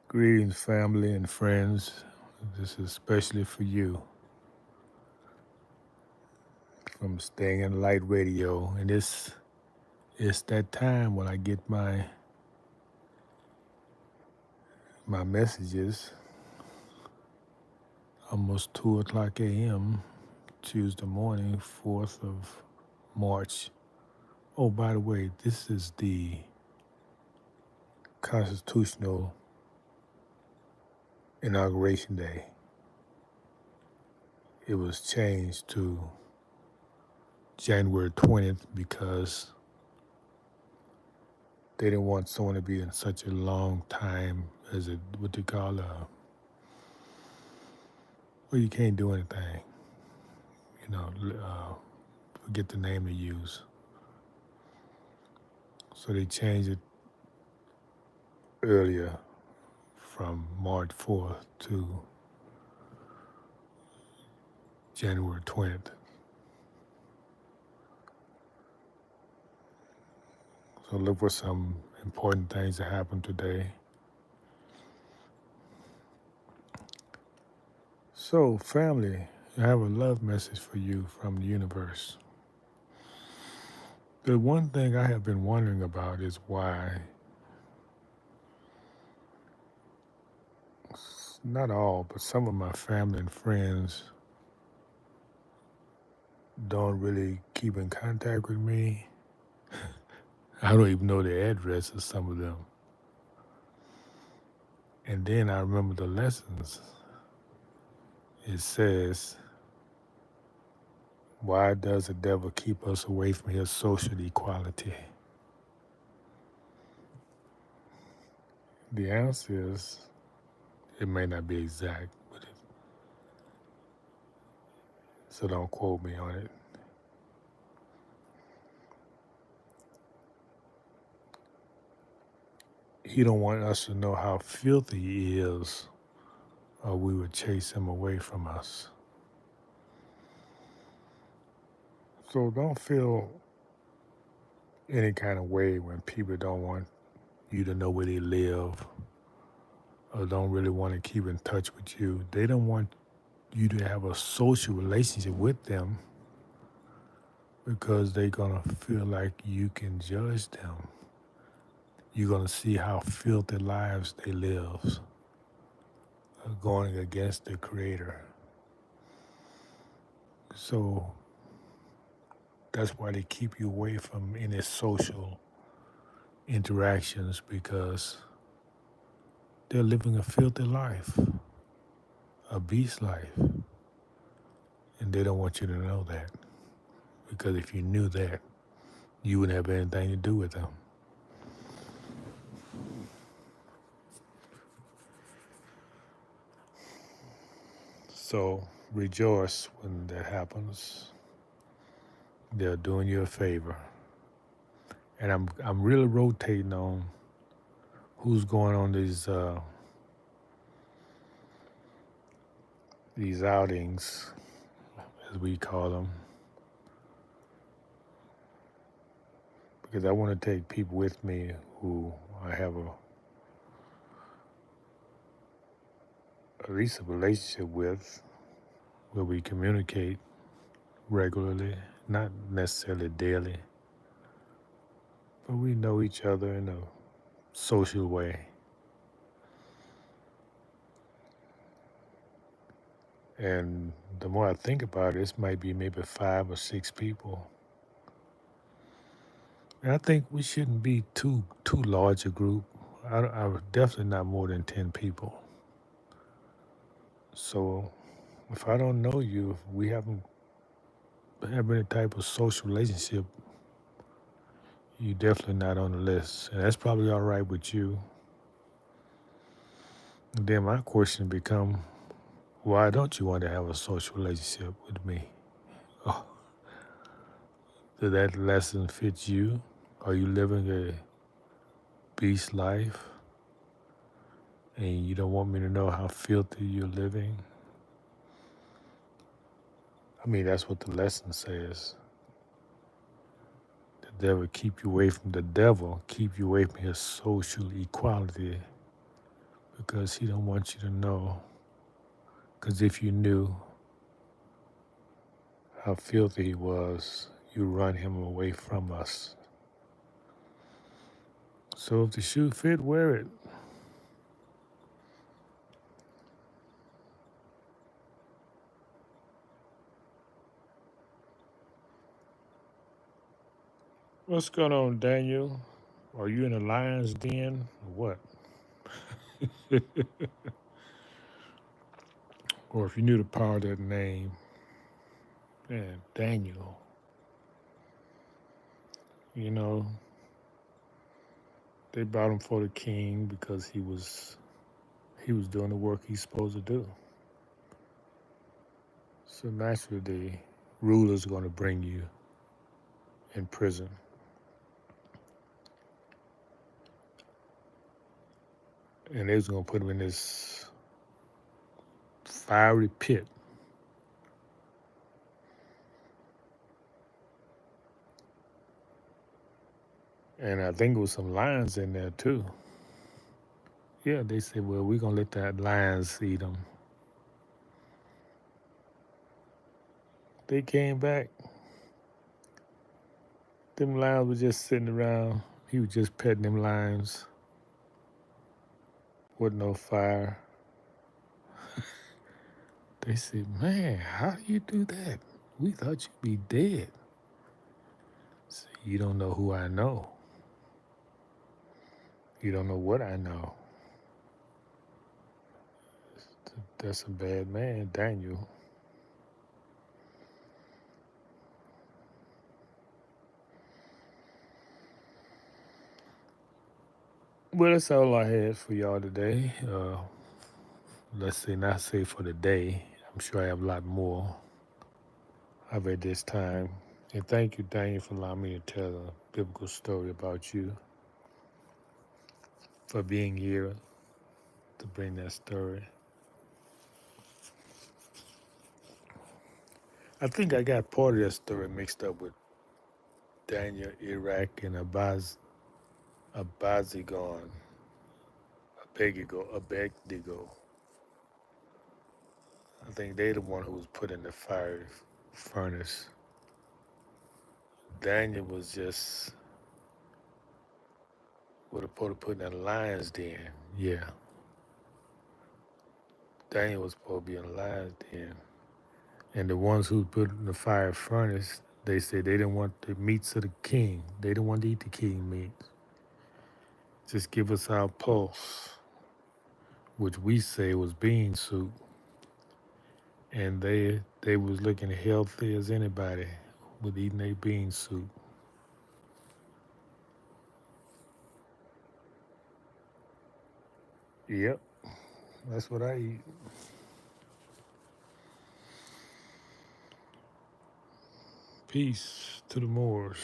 Greetings, family and friends. This is especially for you from Staying in Light Radio. And it's that time when I get my messages, almost 2 o'clock a.m. Tuesday morning, 4th of March. Oh, by the way, this is the Constitutional Inauguration Day. It was changed to January 20th because they didn't want someone to be in such a long time as what they call well, you can't do anything. You know, forget the name they use. So they changed it earlier from March 4th to January 20th. So look for some important things that happened today. So, family, I have a love message for you from the universe. The one thing I have been wondering about is why not all, but some of my family and friends don't really keep in contact with me. I don't even know the address of some of them. And then I remember the lessons. It says, why does the devil keep us away from his social equality? The answer is, it may not be exact, so don't quote me on it. He don't want us to know how filthy he is, or we would chase him away from us. So don't feel any kind of way when people don't want you to know where they live or don't really want to keep in touch with you. They don't want you to have a social relationship with them because they're going to feel like you can judge them. You're going to see how filthy lives they live, going against the Creator. So that's why they keep you away from any social interactions because they're living a filthy life, a beast life. And they don't want you to know that. Because if you knew that, you wouldn't have anything to do with them. So rejoice when that happens. They're doing you a favor. And I'm really rotating on who's going on these outings, as we call them, because I want to take people with me who I have at least a relationship with, where we communicate regularly, not necessarily daily, but we know each other in a social way. And the more I think about it, this might be maybe 5 or 6 people. And I think we shouldn't be too large a group. I definitely not more than 10 people. So if I don't know you, if we haven't have any type of social relationship, you definitely not on the list. And that's probably all right with you. And then my question become, why don't you want to have a social relationship with me? Oh, did that lesson fit you? Are you living a beast life and you don't want me to know how filthy you're living? I mean, that's what the lesson says. The devil keep you away from his social equality because he don't want you to know. Because if you knew how filthy he was, you run him away from us. So if the shoe fit, wear it. What's going on, Daniel? Are you in a lion's den or what? Or if you knew the power of that name, man, Daniel, you know, they brought him for the king because he was doing the work he's supposed to do. So naturally, the ruler's going to bring you in prison, and they was going to put him in this fiery pit. And I think there was some lions in there too. Yeah, they said, well, we're going to let that lions eat them. They came back. Them lions were just sitting around. He was just petting them lions with no fire. They said, man, how do you do that? We thought you'd be dead. So you don't know who I know. You don't know what I know. That's a bad man, Daniel. Well, that's all I had for y'all today. Let's say, not say for the day. I'm sure I have a lot more of at this time. And thank you, Daniel, for allowing me to tell a biblical story about you, for being here to bring that story. I think I got part of that story mixed up with Daniel, Iraq, and Abazigon, Abegdigo. I think they the one who was put in the fire furnace. Daniel was just would have put in a lion's den. Yeah, Daniel was supposed to be in a lion's den. And the ones who put in the fire furnace, they said they didn't want the meats of the king. They didn't want to eat the king meat. Just give us our pulse, which we say was bean soup. And they was looking healthy as anybody with eating their bean soup. Yep, that's what I eat. Peace to the Moors.